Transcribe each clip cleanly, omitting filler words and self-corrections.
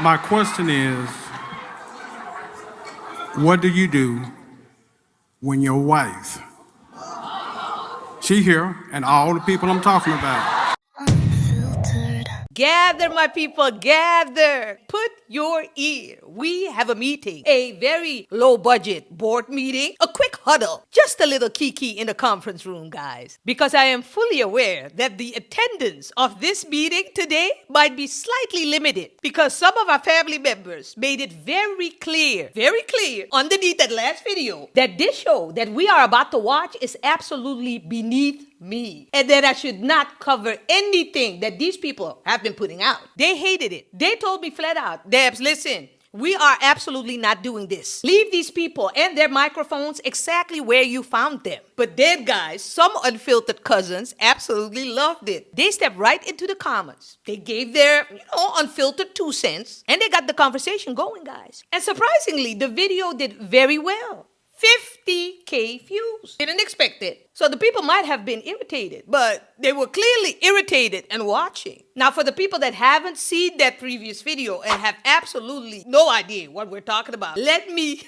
My question is, what do you do when your wife, she here, and all the people I'm talking about? Unfiltered. Gather, my people, gather. Put your ear. We have a meeting, a very low budget board meeting, a quick huddle, just a little kiki in the conference room, guys. Because I am fully aware that the attendance of this meeting today might be slightly limited because some of our family members made it very clear underneath that last video that this show that we are about to watch is absolutely beneath me, and that I should not cover anything that these people have been putting out. They hated it. They told me flat out, Debs, listen, we are absolutely not doing this. Leave these people and their microphones exactly where you found them. But then, guys, some unfiltered cousins absolutely loved it. They stepped right into the comments. They gave their, unfiltered 2 cents, and they got the conversation going, guys. And surprisingly, the video did very well. 50K views. Didn't expect it. So the people might have been irritated, but they were clearly irritated and watching. Now, for the people that haven't seen that previous video and have absolutely no idea what we're talking about, let me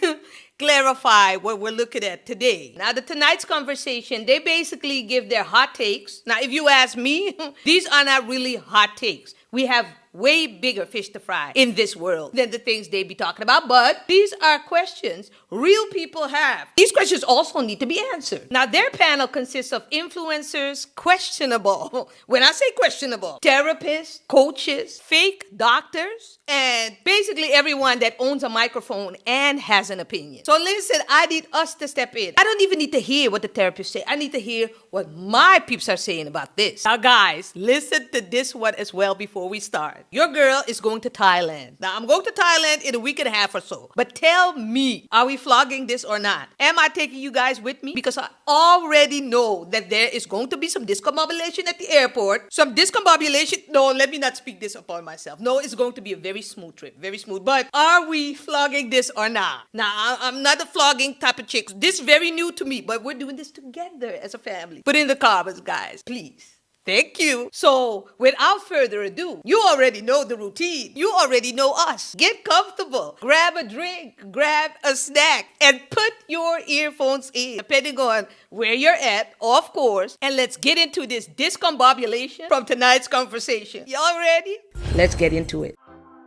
clarify what we're looking at today. Now, tonight's conversation, they basically give their hot takes. Now, if you ask me, these are not really hot takes. We have way bigger fish to fry in this world than the things they be talking about. But these are questions real people have. These questions also need to be answered. Now, their panel consists of influencers, questionable, when I say questionable, therapists, coaches, fake doctors, and basically everyone that owns a microphone and has an opinion. So listen, I need us to step in. I don't even need to hear what the therapists say. I need to hear what my peeps are saying about this. Now, guys, listen to this one as well before we start. Your girl is going to Thailand. Now, I'm going to Thailand in a week and a half or so. But tell me, are we vlogging this or not? Am I taking you guys with me? Because I already know that there is going to be some discombobulation at the airport. Some discombobulation. No, let me not speak this upon myself. No, it's going to be a very smooth trip. Very smooth. But are we vlogging this or not? Now, I'm not a vlogging type of chick. This is very new to me, but we're doing this together as a family. Put in the comments, guys, please. Thank you. So, without further ado, you already know the routine. You already know us. Get comfortable. Grab a drink, grab a snack, and put your earphones in, depending on where you're at, of course. And let's get into this discombobulation from tonight's conversation. Y'all ready? Let's get into it.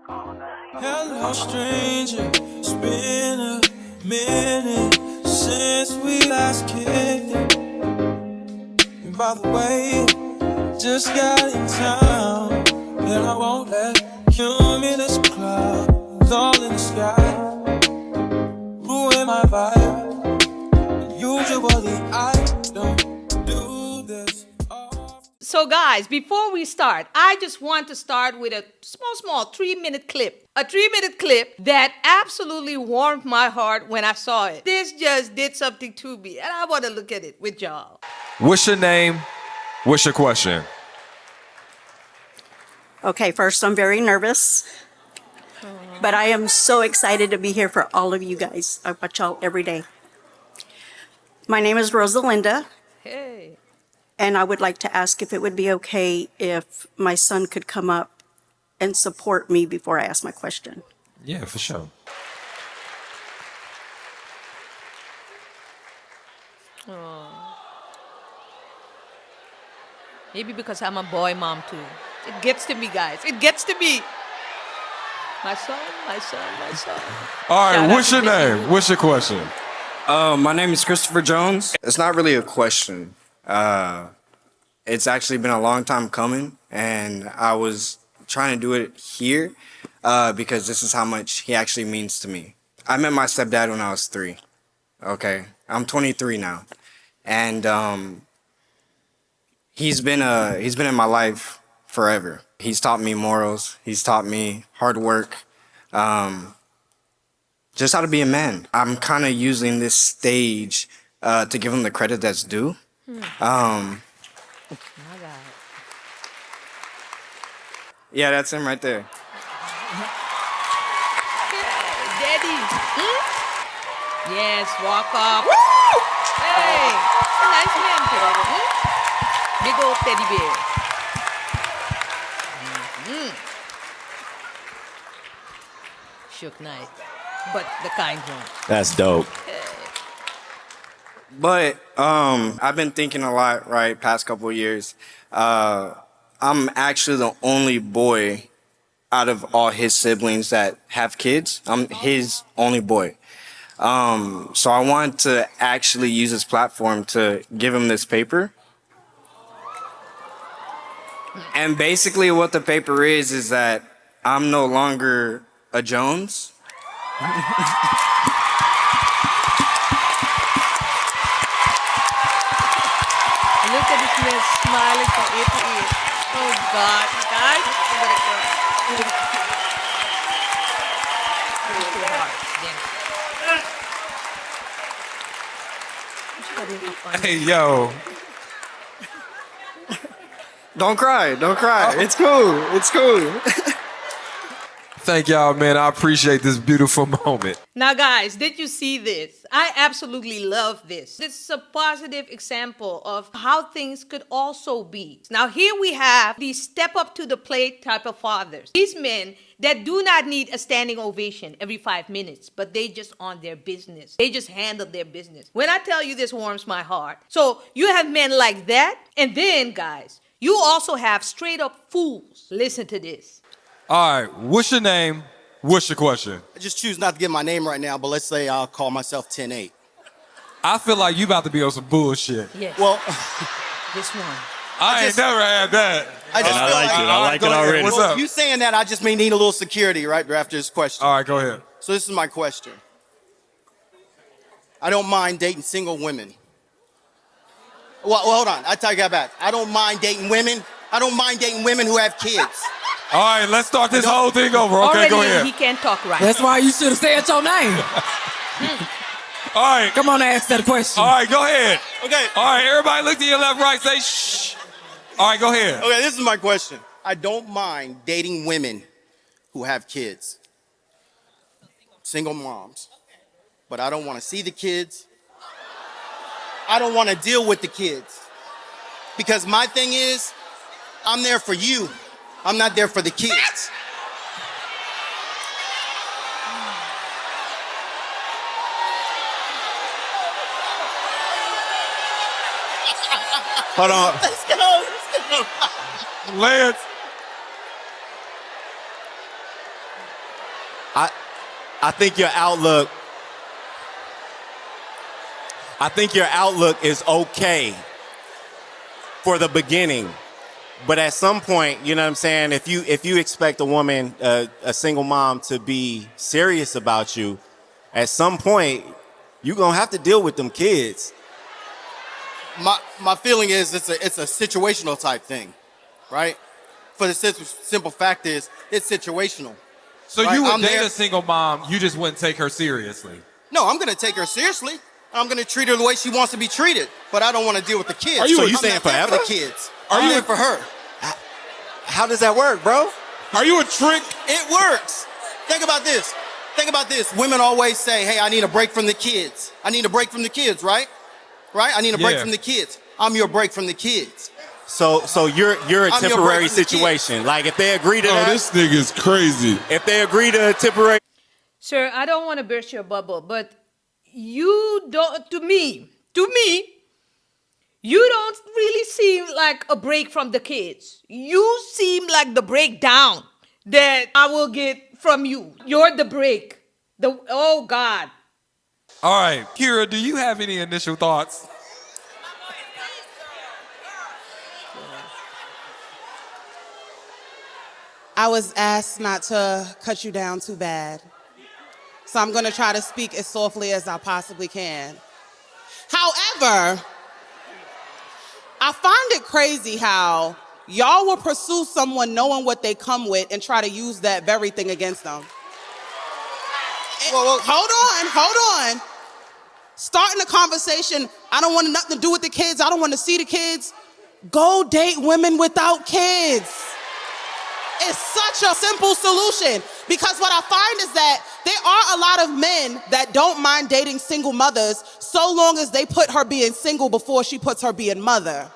Hello, stranger. It's been a minute since we last kicked it. And by the way, just got in town, and I won't let cumulus clouds all in the sky ruin my vibe. Usually I don't do this often. So guys, before we start, I just want to start with a small 3-minute clip. A 3-minute clip that absolutely warmed my heart when I saw it. This just did something to me, and I want to look at it with y'all. What's your name? What's your question? Okay, first, I'm very nervous, but I am so excited to be here for all of you guys. I watch y'all every day. My name is Rosalinda, Hey. and I would like to ask if it would be okay if my son could come up and support me before I ask my question. Yeah, for sure. Maybe because I'm a boy mom too. It gets to me, guys. It gets to me. My son. All right, Shout out what's to your Missy. name? What's your question? My name is Christopher Jones. It's not really a question. It's actually been a long time coming, and I was trying to do it here because this is how much he actually means to me. I met my stepdad when I was 3. Okay, I'm 23 now, and he's been in my life forever. He's taught me morals. He's taught me hard work. Just how to be a man. I'm kind of using this stage to give him the credit that's due. My God. Yeah, that's him right there. Daddy. Yes, walk up. Hey, it's a nice man too. Big old teddy bear. Suge Knight, but the kind one. That's dope. But I've been thinking a lot, right, past couple of years. I'm actually the only boy out of all his siblings that have kids. I'm his only boy. So I want to actually use this platform to give him this paper. And basically what the paper is that I'm no longer a Jones. Look at this man smiling from ear to ear. Oh God, guys, I'm gonna cry. It's too hard. Damn. Hey, yo. Don't cry, don't cry. It's cool, it's cool. Thank y'all, man. I appreciate this beautiful moment. Now, guys, did you see this? I absolutely love this. This is a positive example of how things could also be. Now, here we have these step up to the plate type of fathers. These men that do not need a standing ovation every 5 minutes, but they just on their business. They just handle their business. When I tell you this warms my heart. So you have men like that. And then, guys, you also have straight up fools. Listen to this. All right, what's your name? What's your question? I just choose not to give my name right now, but let's say I'll call myself 10-8. I feel like you about to be on some bullshit. Yes. Well, this one. I ain't never had that. I just I feel like it. I like go it ahead. already. What's well, up? you saying that, I just may need a little security right after this question. All right, go ahead. So this is my question. I don't mind dating single women. Well, hold on. I take that back. I don't mind dating women. I don't mind dating women who have kids. All right, let's start this whole thing over. Okay, Already go ahead. he can't talk right. That's why you should have said your name. All right. Come on, ask that question. All right, go ahead. Okay. All right, everybody look to your left, right, say shh. All right, go ahead. Okay, this is my question. I don't mind dating women who have kids. Single moms. But I don't want to see the kids. I don't want to deal with the kids. Because my thing is, I'm there for you. I'm not there for the kids. Hold on. Let's go. Lance. I think your outlook is okay for the beginning. But at some point, you know what I'm saying, if you expect a woman, a single mom, to be serious about you, at some point, you're going to have to deal with them kids. My feeling is it's a situational type thing, right? For the simple fact is, it's situational. So Right, you would I'm date there. a single mom, you just wouldn't take her seriously. No, I'm gonna take her seriously. I'm gonna treat her the way she wants to be treated, but I don't want to deal with the kids. Are you- So are you I'm saying not there forever? for the kids? Are I'm you- there for her. How does that work, bro? Are you a trick? It works. Think about this. Think about this. Women always say, "Hey, I need a break from the kids. I need a break from the kids, right? Right? I need a break Yeah. from the kids. I'm your break from the kids." So you're a I'm your temporary break from the situation. Like if they agree to that, nigga's crazy. if they agree to a temporary. Sir, I don't want to burst your bubble, but you don't, to me, you don't really seem like a break from the kids. You seem like the breakdown that I will get from you. You're the break. Oh God. All right, Kira, do you have any initial thoughts? I was asked not to cut you down too bad. So I'm going to try to speak as softly as I possibly can. However, I find it crazy how y'all will pursue someone knowing what they come with and try to use that very thing against them. Hold on. Starting a conversation, I don't want nothing to do with the kids. I don't want to see the kids. Go date women without kids. It's such a simple solution because what I find is that there are a lot of men that don't mind dating single mothers so long as they put her being single before she puts her being mother.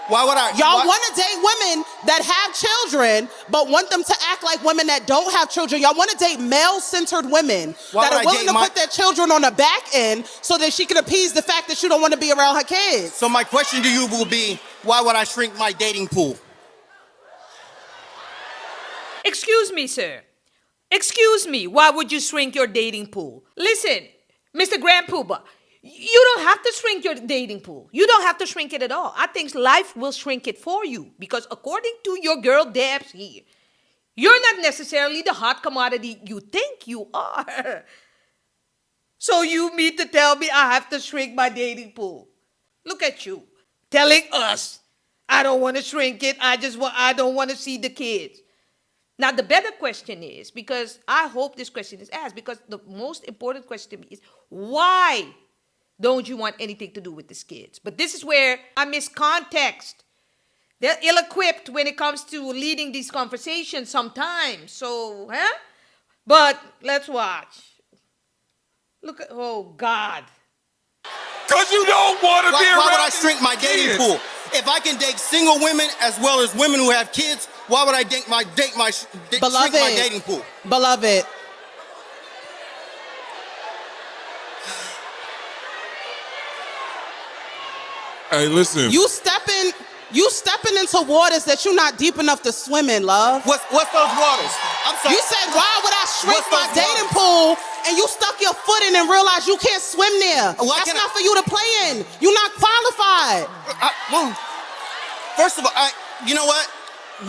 Why would I? Y'all want to date women that have children, but want them to act like women that don't have children. Y'all want to date male-centered women Why that would are I willing date to my- put their children on the back end so that she can appease the fact that you don't want to be around her kids. So my question to you will be, why would I shrink my dating pool? Excuse me, sir. Excuse me. Why would you shrink your dating pool? Listen, Mr. Grand Poobah, you don't have to shrink your dating pool. You don't have to shrink it at all. I think life will shrink it for you because according to your girl Debs here, you're not necessarily the hot commodity you think you are. So you mean to tell me I have to shrink my dating pool? Look at you, telling us I don't want to shrink it. I don't want to see the kids. Now, the better question is, because I hope this question is asked, because the most important question is, why don't you want anything to do with these kids? But this is where I miss context. They're ill-equipped when it comes to leading these conversations sometimes. So, But let's watch. Look at, oh, God. Because you don't want to be around Why would I these shrink my dating kids? pool? If I can date single women as well as women who have kids, why would I shrink my dating pool? Beloved. Hey, listen. You stepping into waters that you're not deep enough to swim in, love. What's those waters? I'm sorry. You said, why would I shrink What's my those dating waters? pool, and you stuck your foot in and realized you can't swim there? Why That's can't not for you to play in. You're not qualified. First of all, you know what?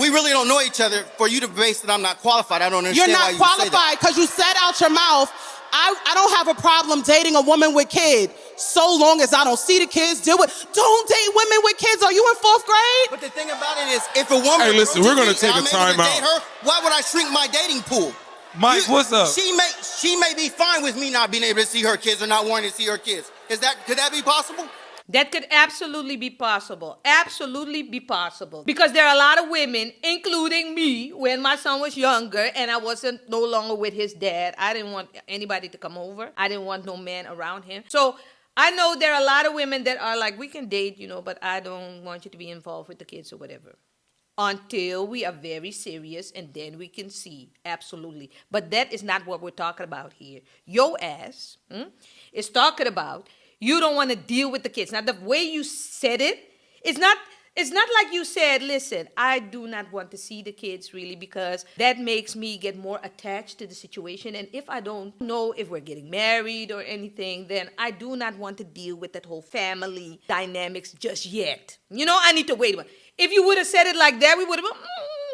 We really don't know each other. For you to base that I'm not qualified, I don't understand You're why not you say that. qualified because you said out your mouth, I don't have a problem dating a woman with kids so long as I don't see the kids. Don't date women with kids. Are you in 4th grade? But the thing about it is, if a woman Hey, listen, we're gonna take a time out. date her, why would I shrink my dating pool? Mike, what's up? She may be fine with me not being able to see her kids or not wanting to see her kids. Could that be possible? That could absolutely be possible. Absolutely be possible. Because there are a lot of women, including me, when my son was younger and I wasn't no longer with his dad. I didn't want anybody to come over. I didn't want no man around him. So I know there are a lot of women that are like, we can date, but I don't want you to be involved with the kids or whatever. Until we are very serious and then we can see. Absolutely. But that is not what we're talking about here. Your ass is talking about you don't want to deal with the kids. Now, the way you said it, it's not like you said, listen, I do not want to see the kids really because that makes me get more attached to the situation. And if I don't know if we're getting married or anything, then I do not want to deal with that whole family dynamics just yet. I need to wait. If you would have said it like that, we would have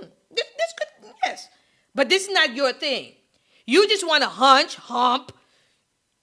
been, this could, yes. But this is not your thing. You just want to hump,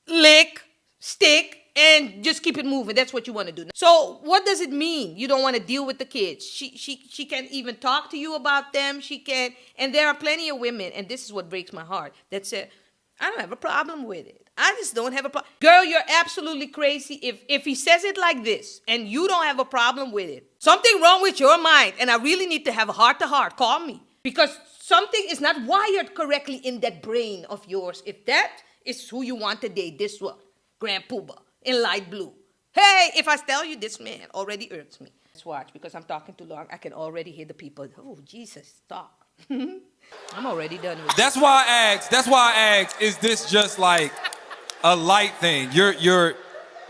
lick, stick, and just keep it moving. That's what you want to do. So what does it mean? You don't want to deal with the kids. She can't even talk to you about them. She can't. And there are plenty of women, and this is what breaks my heart, that said, I don't have a problem with it. I just don't have a problem. Girl, you're absolutely crazy. If he says it like this and you don't have a problem with it, something wrong with your mind, and I really need to have a heart-to-heart, call me. Because something is not wired correctly in that brain of yours. If that is who you want to date, this one, Grand Poobah, in light blue. Hey, if I tell you this man already irks me. Let's watch, because I'm talking too long. I can already hear the people. Oh, Jesus, stop. I'm already done with That's why I asked, is this just like a light thing? You're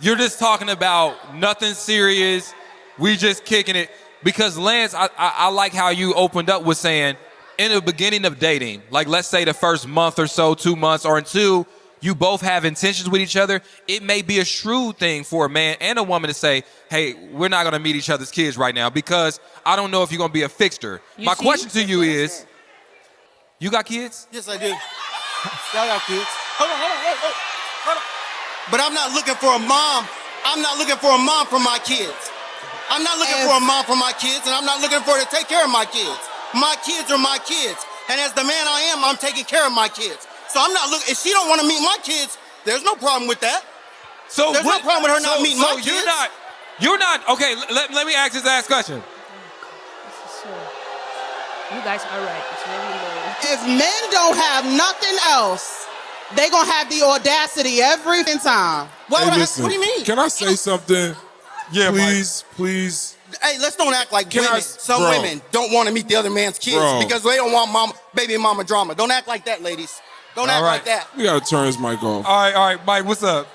just talking about nothing serious. We just kicking it. Because Lance, I like how you opened up with saying, in the beginning of dating, like let's say the first month or so, 2 months, or until you both have intentions with each other, it may be a shrewd thing for a man and a woman to say, hey, we're not going to meet each other's kids right now because I don't know if you're going to be a fixture. My question to you is, you got kids? Yes, I do. I got kids. Hold on. But I'm not looking for a mom. I'm not looking for a mom for my kids. I'm not looking for a mom for my kids, and I'm not looking for her to take care of my kids. My kids are my kids. And as the man I am, I'm taking care of my kids. So I'm not looking, if she don't want to meet my kids, there's no problem with that. So there's no problem with her not meeting my kids. You're not, okay, let me ask this last question. You guys are right. It's very low. If men don't have nothing else, they gonna have the audacity every time. Hey, listen, what do you mean? Can I say something? Yeah, please. Hey, let's don't act like Can I women. s- Some bro. women don't want to meet the other man's kids Bro. because they don't want baby mama drama. Don't act like that, ladies. Don't act right. like that. We gotta turn his mic off. All right, Mike, what's up?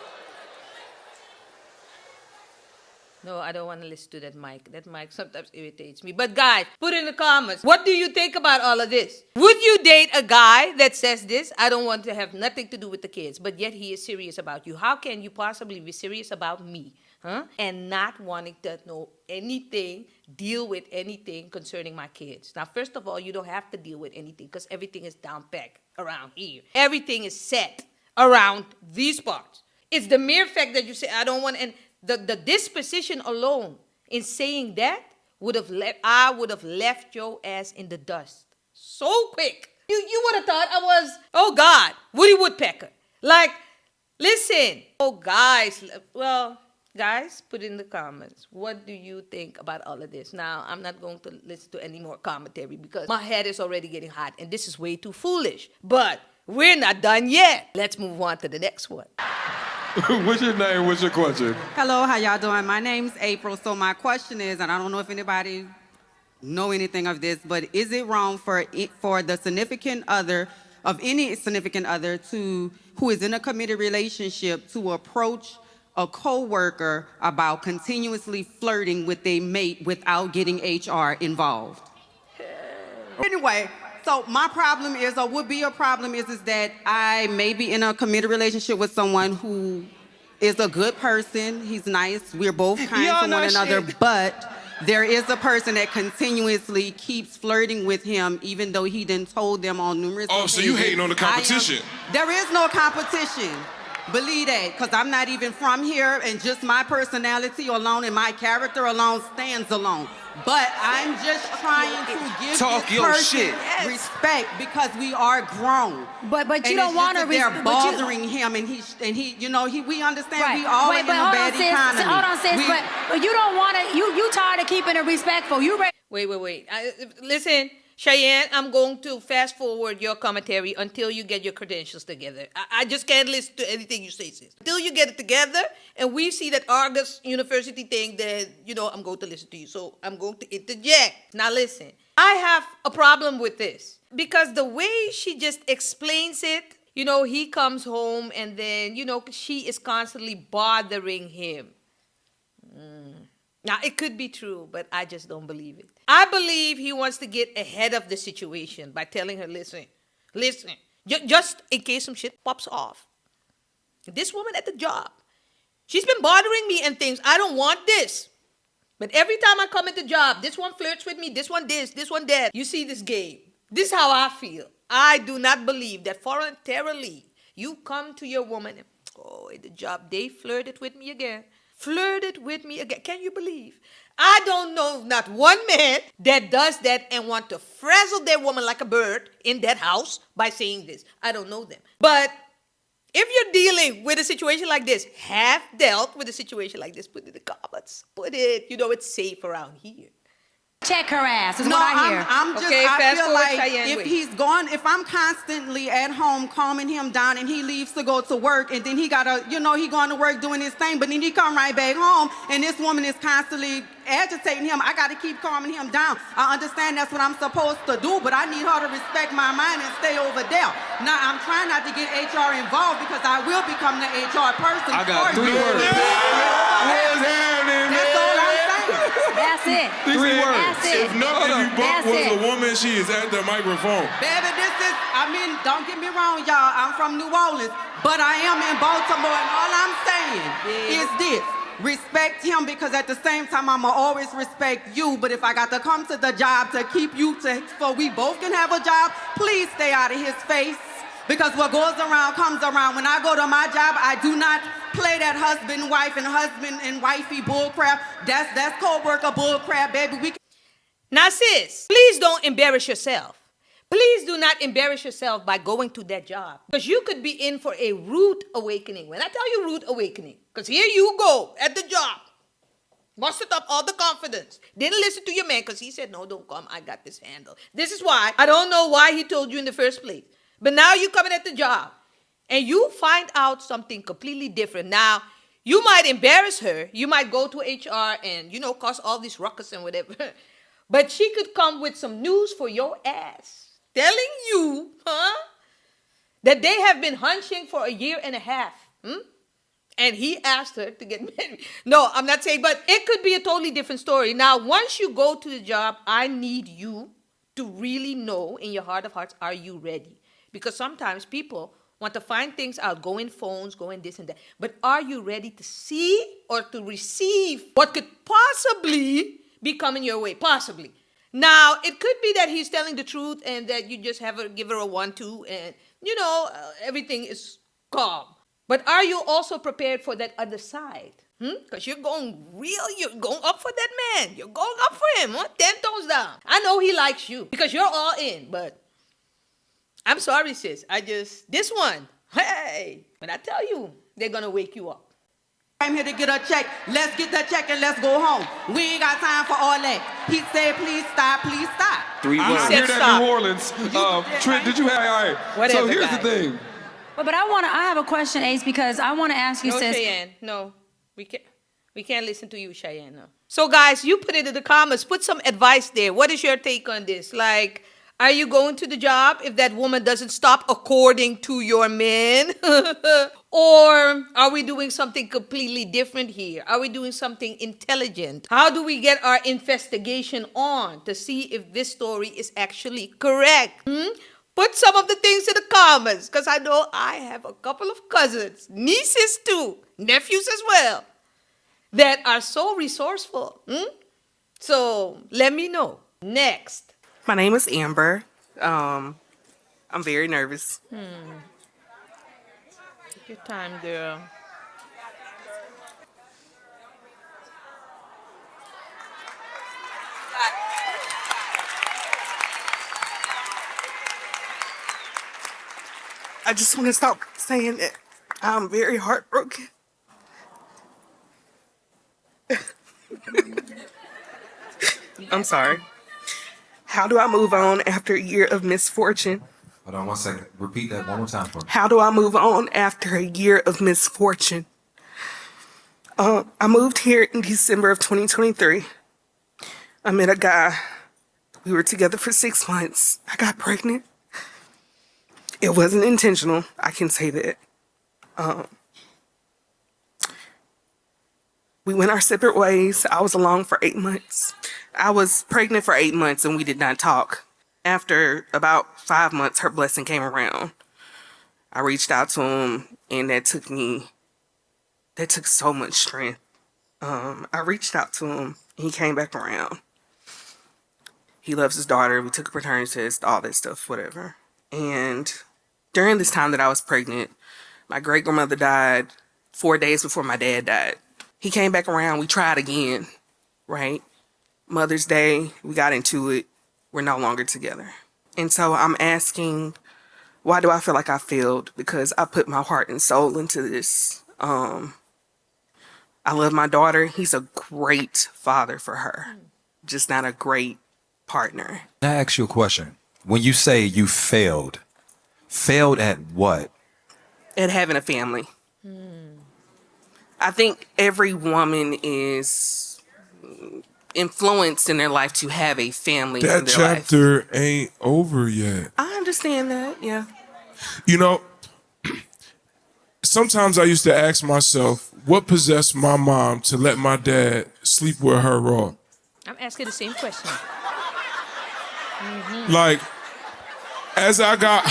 No, I don't want to listen to that mic. That mic sometimes irritates me. But guys, put in the comments, what do you think about all of this? Would you date a guy that says this? I don't want to have nothing to do with the kids, but yet he is serious about you. How can you possibly be serious about me, huh? And not wanting to know anything, deal with anything concerning my kids. Now, first of all, you don't have to deal with anything because everything is down packed around here. Everything is set around these parts. It's the mere fact that you say, I don't want, and the disposition alone in saying that I would have left your ass in the dust so quick. You would have thought I was, oh God, Woody Woodpecker. Like, listen, oh guys, well, guys, put in the comments, what do you think about all of this? Now, I'm not going to listen to any more commentary because my head is already getting hot and this is way too foolish. But we're not done yet. Let's move on to the next one. What's your name? What's your question? Hello, how y'all doing? My name's April. So my question is, and I don't know if anybody know anything of this, but is it wrong for the significant other of any significant other who is in a committed relationship to approach a coworker about continuously flirting with a mate without getting HR involved? Anyway, so my problem is, or would be a problem is that I may be in a committed relationship with someone who is a good person. He's nice. We're both kind to one another, but there is a person that continuously keeps flirting with him, even though he done told them on numerous occasions. Oh, so you hating on the competition? There is no competition. Believe that, because I'm not even from here, and just my personality alone and my character alone stands alone. But I'm just trying to give this person respect because we are grown. But And you don't it's want to just that they're bothering him, and he you know, we understand Right. we all Wait, in a but hold bad on, sis. economy. Hold on, sis. But you don't want to. You tired of keeping it respectful. You ready? Wait. Listen, Cheyenne, I'm going to fast forward your commentary until you get your credentials together. I just can't listen to anything you say, sis. Until you get it together and we see that Argus University thing, then, I'm going to listen to you. So I'm going to interject. Now listen, I have a problem with this because the way she just explains it, he comes home and then, she is constantly bothering him. Now, it could be true, but I just don't believe it. I believe he wants to get ahead of the situation by telling her, listen, just in case some shit pops off. This woman at the job, she's been bothering me and things. I don't want this. But every time I come at the job, this one flirts with me, this one this one that. You see this game. This is how I feel. I do not believe that voluntarily you come to your woman and, at the job, they flirted with me again. Can you believe? I don't know not one man that does that and want to frazzle their woman like a bird in that house by saying this. I don't know them. But if you're dealing with a situation like this, have dealt with a situation like this, put it in the comments. Put it, it's safe around here. Check her ass is No, what I hear. I'm just, Okay, I fast feel forward, like Cheyenne, wait. if I'm constantly at home calming him down and he leaves to go to work and then he gotta, he going to work doing his thing, but then he come right back home and this woman is constantly agitating him, I gotta keep calming him down. I understand that's what I'm supposed to do, but I need her to respect my mind and stay over there. Now, I'm trying not to get HR involved because I will become the HR person. I got for 3 you. words. What's happening, That's all I'm saying. That's it. 3 words. That's it. If nothing you buck That's was it. a woman, she is at the microphone. Baby, don't get me wrong, y'all. I'm from New Orleans, but I am in Baltimore, and all I'm saying is this. Respect him because at the same time, I'ma always respect you. But if I got to come to the job to keep you so we both can have a job, please stay out of his face. Because what goes around comes around. When I go to my job, I do not play that husband and wifey bullcrap. That's co-worker bullcrap, baby. Now, sis, please don't embarrass yourself. Please do not embarrass yourself by going to that job. Because you could be in for a rude awakening. When I tell you rude awakening, because here you go at the job. Mustered up all the confidence. Didn't listen to your man because he said, no, don't come. I got this handled. This is why. I don't know why he told you in the first place. But now you coming at the job and you find out something completely different. Now, You might embarrass her. You might go to HR and, cause all this ruckus and whatever. But she could come with some news for your ass. Telling you, that they have been hunching for a year and a half. And he asked her to get married. No, I'm not saying, but it could be a totally different story. Now, once you go to the job, I need you to really know in your heart of hearts, are you ready? Because sometimes people want to find things out, go in phones, go in this and that. But are you ready to see or to receive what could possibly be coming your way? Possibly. Now, it could be that he's telling the truth and that you just give her a 1-2 and, everything is calm. But are you also prepared for that other side? Because you're going up for that man. You're going up for him, 10 toes down. I know he likes you because you're all in, but I'm sorry, sis. This one, hey, when I tell you, they're going to wake you up. I'm here to get a check. Let's get that check and let's go home. We ain't got time for all that. He said, please stop, please stop. I hear that New Orleans. Trent, did you have, all right. Whatever, so here's guys. the thing. But I have a question, Ace, because I want to ask you, No, sis. Cheyenne, no. We can't listen to you, Cheyenne, no. So, guys, you put it in the comments. Put some advice there. What is your take on this? Like, are you going to the job if that woman doesn't stop according to your man? Or are we doing something completely different here? Are we doing something intelligent? How do we get our investigation on to see if this story is actually correct? Put some of the things in the comments, because I know I have a couple of cousins, nieces too, nephews as well, that are so resourceful. So let me know. Next. My name is Amber. I'm very nervous. Take your time, girl. I just want to stop saying that I'm very heartbroken. I'm sorry. How do I move on after a year of misfortune? Hold on 1 second. Repeat that one more time for me. How do I move on after a year of misfortune? I moved here in December of 2023. I met a guy. We were together for 6 months. I got pregnant. It wasn't intentional. I can say that. We went our separate ways. I was alone for 8 months. I was pregnant for 8 months and we did not talk. After about 5 months, her blessing came around. I reached out to him and that took so much strength. I reached out to him and he came back around. He loves his daughter. We took a paternity test, all that stuff, whatever. And during this time that I was pregnant, my great-grandmother died 4 days before my dad died. He came back around. We tried again, right? Mother's Day, we got into it. We're no longer together. And so I'm asking, why do I feel like I failed? Because I put my heart and soul into this. I love my daughter. He's a great father for her, just not a great partner. I ask you a question. When you say you failed at what? At having a family. I think every woman is influenced in their life to have a family in their That life. chapter ain't over yet. I understand that, yeah. You know, sometimes I used to ask myself, what possessed my mom to let my dad sleep with her raw? I'm asking the same question. Like, as I got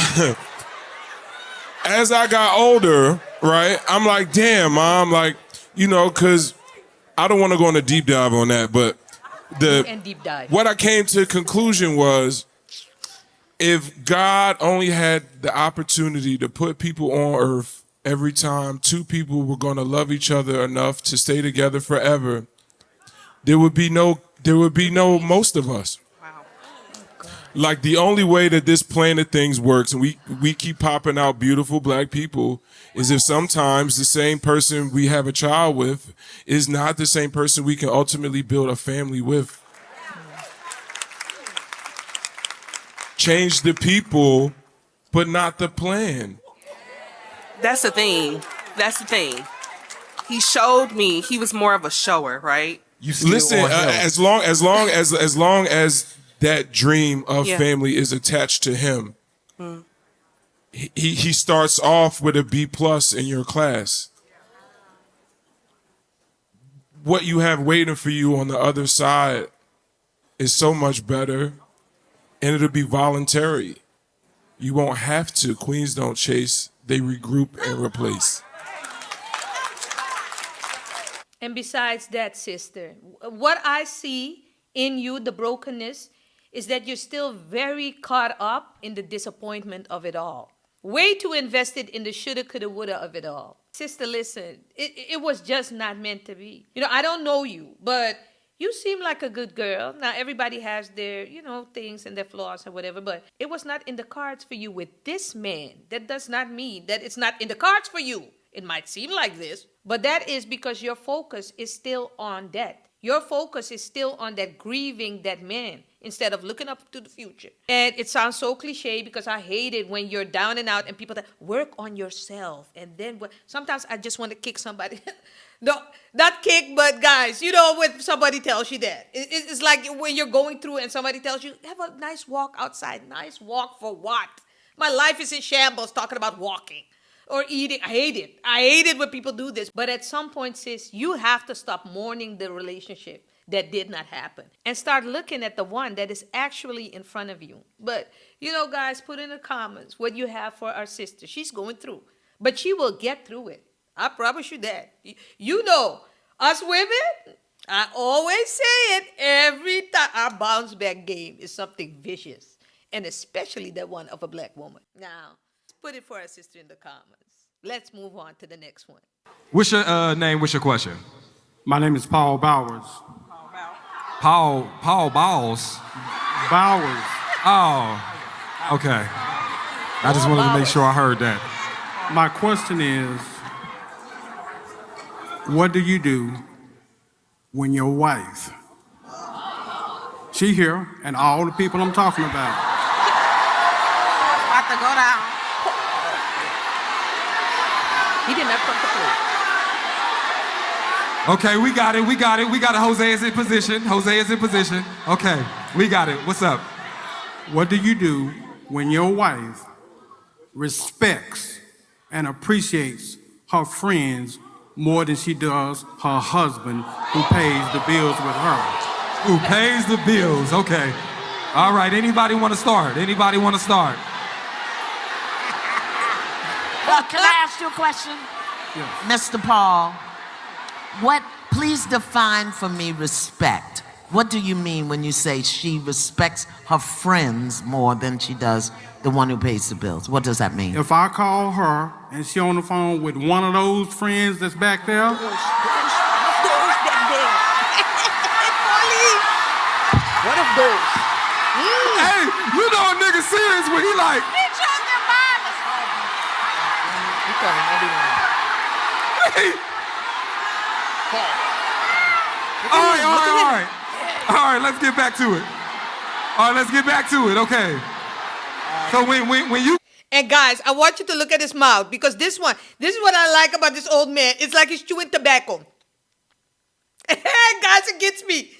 older, right, I'm like, damn, Mom, like, because I don't want to go on a deep dive on that, but And deep dive. what I came to the conclusion was, if God only had the opportunity to put people on earth every time two people were going to love each other enough to stay together forever, there would be no most of us. Like, the only way that this planet things works, and we keep popping out beautiful black people, is if sometimes the same person we have a child with is not the same person we can ultimately build a family with. Change the people, but not the plan. That's the thing. he showed me he was more of a shower, right? You still Listen, on him. as long as that dream of Yeah. family is attached to him, Mm. he starts off with a B+ in your class. What you have waiting for you on the other side is so much better, and it'll be voluntary. You won't have to. Queens don't chase, they regroup and replace. And besides that, sister, what I see in you, the brokenness, is that you're still very caught up in the disappointment of it all. Way too invested in the shoulda, coulda, woulda of it all. Sister, listen, it was just not meant to be. You know, I don't know you, but you seem like a good girl. Now, everybody has their, things and their flaws and whatever, but it was not in the cards for you with this man. That does not mean that it's not in the cards for you. It might seem like this, but that is because your focus is still on that. Your focus is still on that grieving that man instead of looking up to the future. And it sounds so cliche because I hate it when you're down and out and people that work on yourself. And then sometimes I just want to kick somebody. No, not kick, but guys, when somebody tells you that. It's like when you're going through and somebody tells you, have a nice walk outside. Nice walk for what? My life is in shambles talking about walking. Or eating. I hate it. I hate it when people do this. But at some point, sis, you have to stop mourning the relationship that did not happen and start looking at the one that is actually in front of you. But, guys, put in the comments what you have for our sister. She's going through, but she will get through it. I promise you that. Us women, I always say it every time. Our bounce back game is something vicious, and especially the one of a black woman. Now, put it for our sister in the comments. Let's move on to the next one. What's your name? What's your question? My name is Paul Bowers. Paul Bowles. Bowers. Oh, okay. I just wanted to make sure I heard that. My question is, what do you do when your wife, she here, and all the people I'm talking about, About to go down. He did not come to play. Okay, we got it. We got it. Jose is in position. Okay, we got it. What's up? what do you do when your wife respects and appreciates her friends more than she does her husband who pays the bills with her? Who pays the bills? Okay. All right. Anybody want to start? Well, can I ask you a question? Yes. Mr. Paul, please define for me respect. What do you mean when you say she respects her friends more than she does the one who pays the bills? What does that mean? If I call her and she on the phone with one of those friends that's back there, One of those. Hey, you know a nigga serious when he like. Hey. All right, let's get back to it. Okay. So when you. And guys, I want you to look at his mouth because this is what I like about this old man. It's like he's chewing tobacco. Guys, it gets me.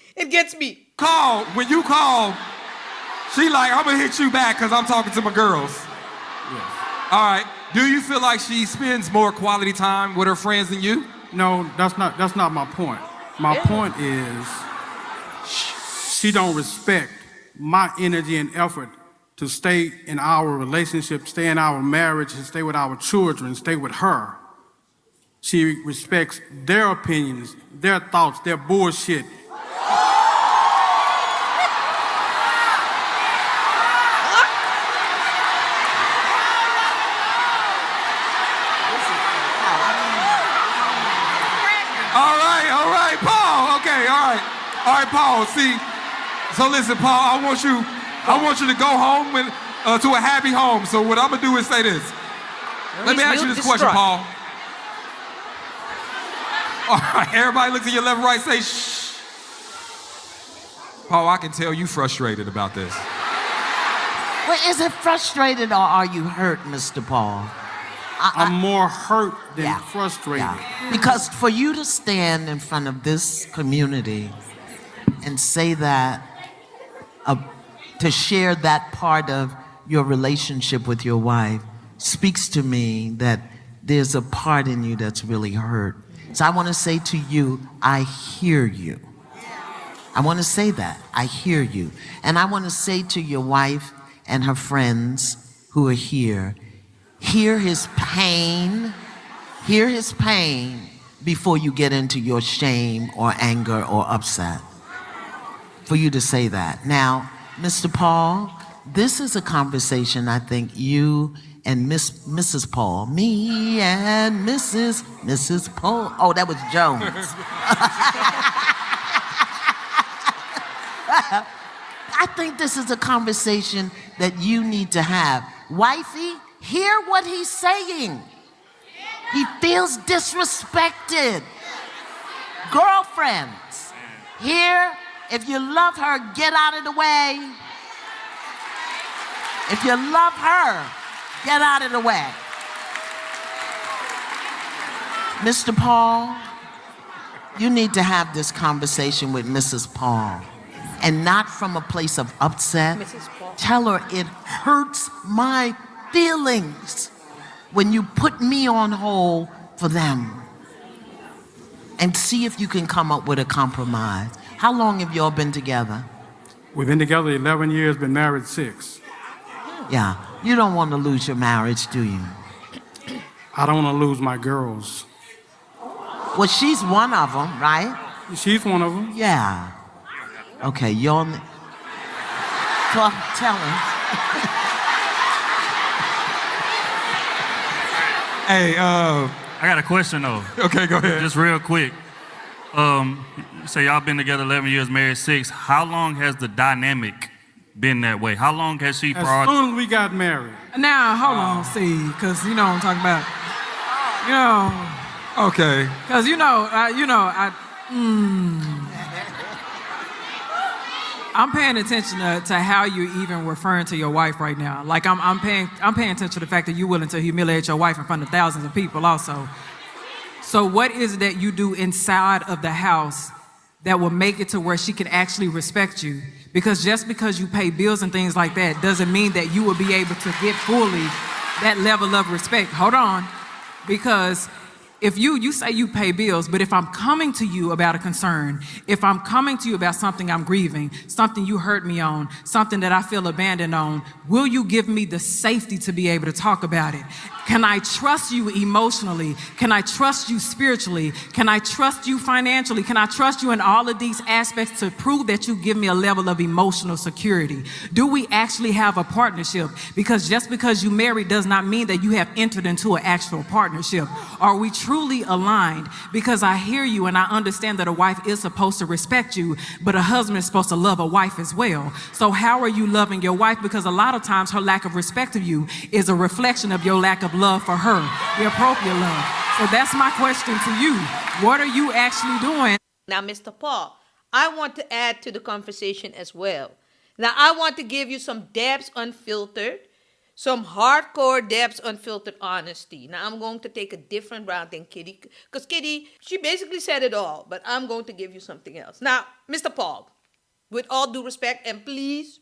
When you call, she like, I'm gonna hit you back because I'm talking to my girls. yes. All right. Do you feel like she spends more quality time with her friends than you? No, that's not my point. My point is she don't respect my energy and effort to stay in our relationship, stay in our marriage, and stay with our children, stay with her. She respects their opinions, their thoughts, their bullshit. All right, Paul. Okay, all right, Paul. See, so listen, Paul. I want you to go home to a happy home. So what I'm gonna do is say this. Let me ask you this question, Paul. All right, everybody look to your left, right, say shh. Paul, I can tell you frustrated about this. Well, is it frustrated or are you hurt, Mr. Paul? I'm more hurt than frustrated. Because for you to stand in front of this community and say that, to share that part of your relationship with your wife speaks to me that there's a part in you that's really hurt. So I want to say to you, I hear you. I want to say that. I hear you. And I want to say to your wife and her friends who are here, hear his pain before you get into your shame or anger or upset. For you to say that. Now, Mr. Paul, this is a conversation I think you and Mrs. Paul, me and Mrs. Paul. Oh, that was Jones. I think this is a conversation that you need to have. Wifey, hear what he's saying. He feels disrespected. Girlfriends, here, if you love her, get out of the way. If you love her, get out of the way. Mr. Paul, you need to have this conversation with Mrs. Paul. And not from a place of upset. Tell her it hurts my feelings when you put me on hold for them. And see if you can come up with a compromise. How long have y'all been together? We've been together 11 years, been married 6. Yeah, you don't want to lose your marriage, do you? I don't want to lose my girls. Well, she's one of them, right? She's one of them. Yeah. Okay, y'all. Tell him. Hey, I got a question though. Okay, go ahead. Just real quick. So y'all been together 11 years, married 6. How long has the dynamic been that way? How long has she As soon as we got married. Now, hold on, see, because you know what I'm talking about. You know. Okay. Because I'm paying attention to how you're even referring to your wife right now. Like I'm paying attention to the fact that you're willing to humiliate your wife in front of thousands of people also. So what is it that you do inside of the house that will make it to where she can actually respect you? Because just because you pay bills and things like that doesn't mean that you will be able to get fully that level of respect. Hold on. Because if you say you pay bills, but if I'm coming to you about a concern, if I'm coming to you about something I'm grieving, something you hurt me on, something that I feel abandoned on, will you give me the safety to be able to talk about it? Can I trust you emotionally? Can I trust you spiritually? Can I trust you financially? Can I trust you in all of these aspects to prove that you give me a level of emotional security? Do we actually have a partnership? Because just because you married does not mean that you have entered into an actual partnership. Are we truly aligned? Because I hear you and I understand that a wife is supposed to respect you, but a husband is supposed to love a wife as well. So how are you loving your wife? Because a lot of times her lack of respect of you is a reflection of your lack of love for her, the appropriate love. So that's my question to you. What are you actually doing? Now, Mr. Paul, I want to add to the conversation as well. Now, I want to give you some Debs Unfiltered, some hardcore Debs Unfiltered honesty. Now, I'm going to take a different route than Kitty, because Kitty, she basically said it all, but I'm going to give you something else. Now, Mr. Paul, with all due respect, and please,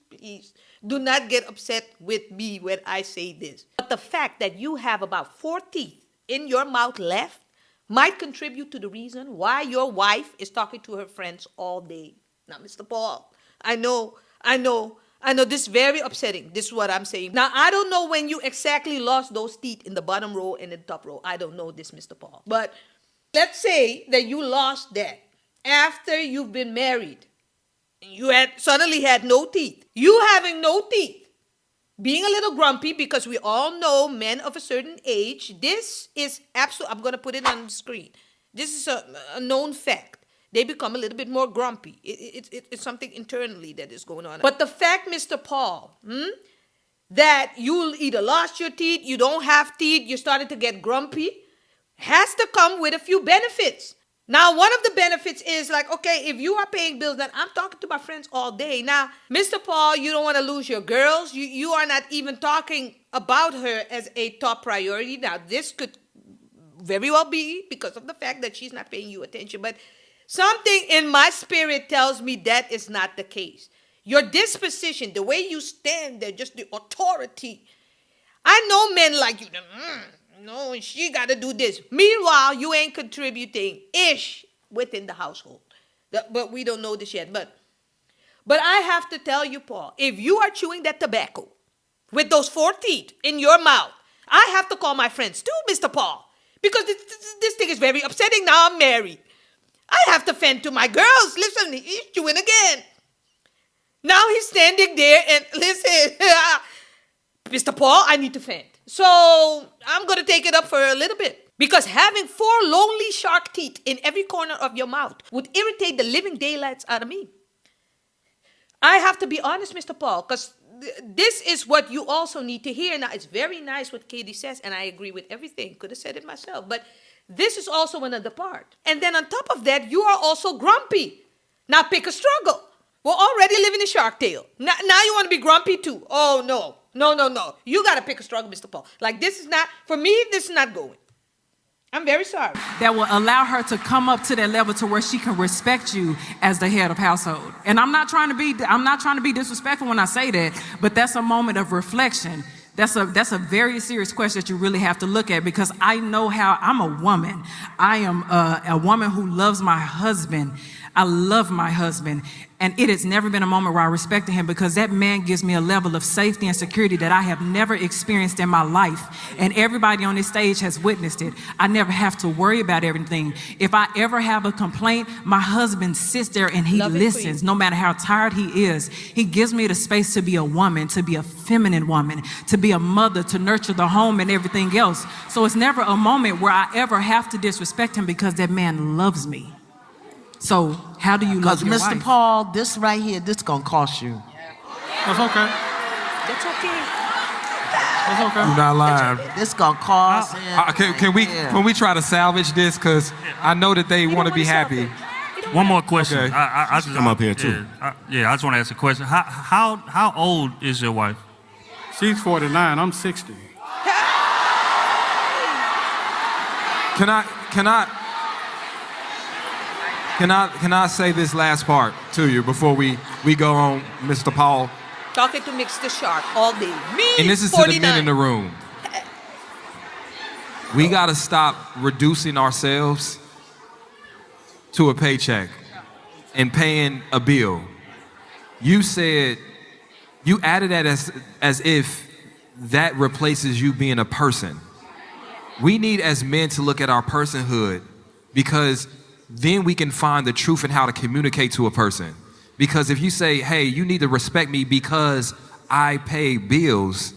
do not get upset with me when I say this. But the fact that you have about 4 teeth in your mouth left might contribute to the reason why your wife is talking to her friends all day. Now, Mr. Paul, I know this is very upsetting. This is what I'm saying. Now, I don't know when you exactly lost those teeth in the bottom row and in the top row. I don't know this, Mr. Paul. But let's say that you lost that after you've been married. You suddenly had no teeth. You having no teeth, being a little grumpy, because we all know men of a certain age, this is absolute. I'm going to put it on the screen. This is a known fact. They become a little bit more grumpy. It's something internally that is going on. But the fact, Mr. Paul, that you either lost your teeth, you don't have teeth, you started to get grumpy, has to come with a few benefits. Now, one of the benefits is like, okay, if you are paying bills, then I'm talking to my friends all day. Now, Mr. Paul, you don't want to lose your girls. You are not even talking about her as a top priority. Now, this could very well be because of the fact that she's not paying you attention. But something in my spirit tells me that is not the case. Your disposition, the way you stand there, just the authority. I know men like you. No, she got to do this. Meanwhile, you ain't contributing ish within the household. But we don't know this yet. But I have to tell you, Paul, if you are chewing that tobacco with those 4 teeth in your mouth, I have to call my friends too, Mr. Paul, because this thing is very upsetting. Now I'm married. I have to fend to my girls. Listen, he's chewing again. Now he's standing there and listen, Mr. Paul, I need to fend. So I'm going to take it up for a little bit. Because having 4 lonely shark teeth in every corner of your mouth would irritate the living daylights out of me. I have to be honest, Mr. Paul, because this is what you also need to hear. Now, it's very nice what Katie says, and I agree with everything. Could have said it myself. But this is also another part. And then on top of that, you are also grumpy. Now, pick a struggle. We're already living in Shark Tale. Now you want to be grumpy too. Oh, no. No. You got to pick a struggle, Mr. Paul. Like, this is not, for me, this is not going. I'm very sorry. That will allow her to come up to that level to where she can respect you as the head of household. And I'm not trying to be disrespectful when I say that, but that's a moment of reflection. That's a very serious question that you really have to look at, because I know how I'm a woman. I am a woman who loves my husband. I love my husband. And it has never been a moment where I respected him, because that man gives me a level of safety and security that I have never experienced in my life. And everybody on this stage has witnessed it. I never have to worry about everything. If I ever have a complaint, my husband sits there and he listens, no matter how tired he is. He gives me the space to be a woman, to be a feminine woman, to be a mother, to nurture the home and everything else. So it's never a moment where I ever have to disrespect him, because that man loves me. So how do you love your wife? Because Mr. Paul, this right here, this gonna cost you. That's okay. That's okay. That's okay. You're not lying. This gonna cost him. Can we try to salvage this? Because I know that they want to be happy. One more question. Okay. I just come up here too. I just want to ask a question. How old is your wife? She's 49. I'm 60. Can I say this last part to you before we go on, Mr. Paul? Talking to Mr. Shark all day. Me, And this is 49. to the men in the room. We got to stop reducing ourselves to a paycheck and paying a bill. You added that as if that replaces you being a person. We need as men to look at our personhood, because then we can find the truth in how to communicate to a person. Because if you say, hey, you need to respect me because I pay bills,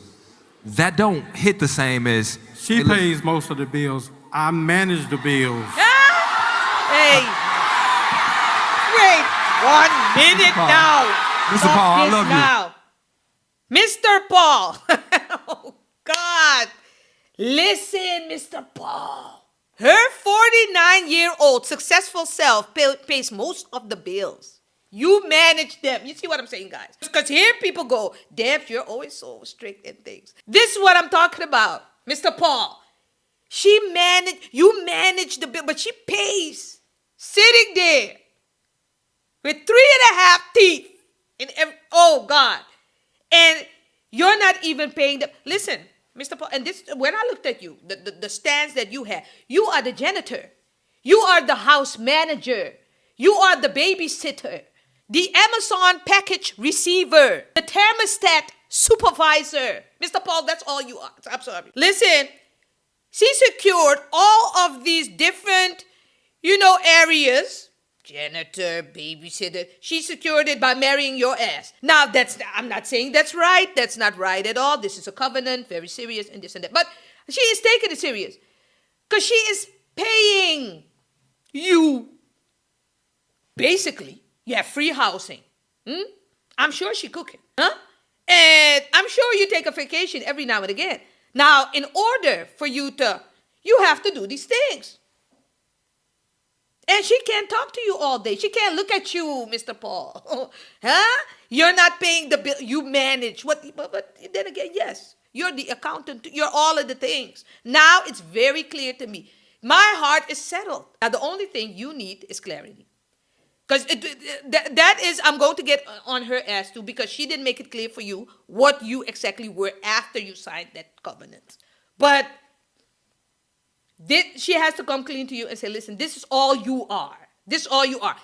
that don't hit the same as... She pays most of the bills. I manage the bills. Hey, wait 1 minute now. Mr. Paul, I love you. Mr. Paul. Oh, God. Listen, Mr. Paul. Her 49-year-old successful self pays most of the bills. You manage them. You see what I'm saying, guys? Because here people go, Debs, you're always so strict and things. This is what I'm talking about, Mr. Paul. You manage the bill, but she pays. Sitting there with 3.5 teeth. Oh, God. And you're not even paying them. Listen, Mr. Paul, and this, when I looked at you, the stance that you have, you are the janitor. You are the house manager. You are the babysitter. The Amazon package receiver. The thermostat supervisor. Mr. Paul, that's all you are. I'm sorry. Listen, she secured all of these different, areas. Janitor, babysitter. She secured it by marrying your ass. Now, I'm not saying that's right. That's not right at all. This is a covenant, very serious, and this and that. But she is taking it serious. Because she is paying you. Basically, you have free housing. I'm sure she's cooking. And I'm sure you take a vacation every now and again. Now, in order for you have to do these things. And she can't talk to you all day. She can't look at you, Mr. Paul. Huh? You're not paying the bill. You manage. But then again, yes, you're the accountant. You're all of the things. Now it's very clear to me. My heart is settled. Now the only thing you need is clarity. Because that is, I'm going to get on her ass too, because she didn't make it clear for you what you exactly were after you signed that covenant. But she has to come clean to you and say, listen, this is all you are. This is all you are.